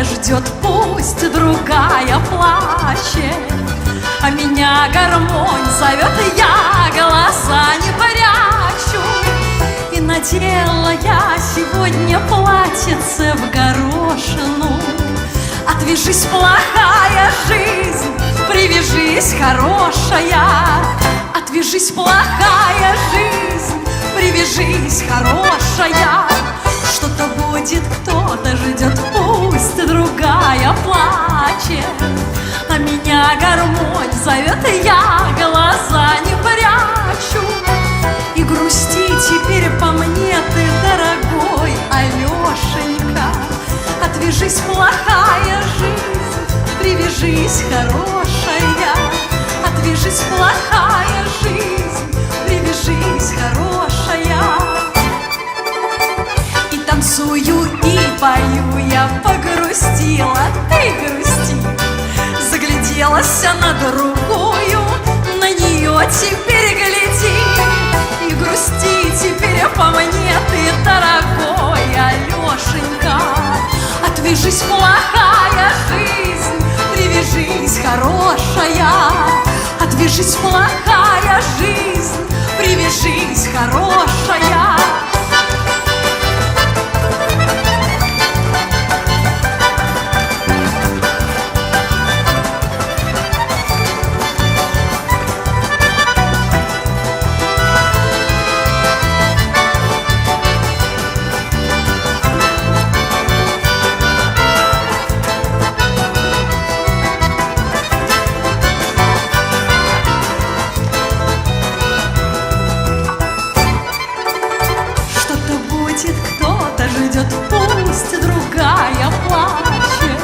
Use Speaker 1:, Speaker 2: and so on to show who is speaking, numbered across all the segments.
Speaker 1: кто-то ждет, пусть другая плачет. А меня гармонь зовет, и я глаза не прячу. И надела я сегодня платьице в горошину. Отвяжись, плохая жизнь, привяжись, хорошая. Отвяжись, плохая жизнь, привяжись, хорошая. Что-то будет, кто-то ждет, пусть другая плачет. А меня гармонь зовет, и я глаза не прячу. И грусти теперь по мне ты, дорогой Алешенька. Отвяжись, плохая жизнь, привяжись, хорошая. Отвяжись, плохая жизнь, привяжись, хорошая. И танцую, и пою я, погрустила, ты грусти. Загляделась на другую, на нее теперь гляди. И грусти теперь по мне ты, дорогой Алешенька. Отвяжись, плохая жизнь, привяжись, хорошая. Отвяжись, плохая жизнь, привяжись, хорошая. Кто-то ждет, пусть другая плачет.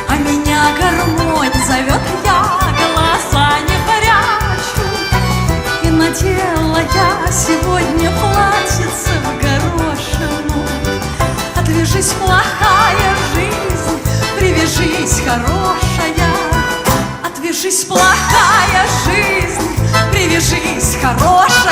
Speaker 1: А меня гармонь зовет, я глаза не прячу. И надела я сегодня платьице в горошину. Отвяжись, плохая жизнь, привяжись, хорошая. Отвяжись, плохая жизнь, привяжись, хорошая.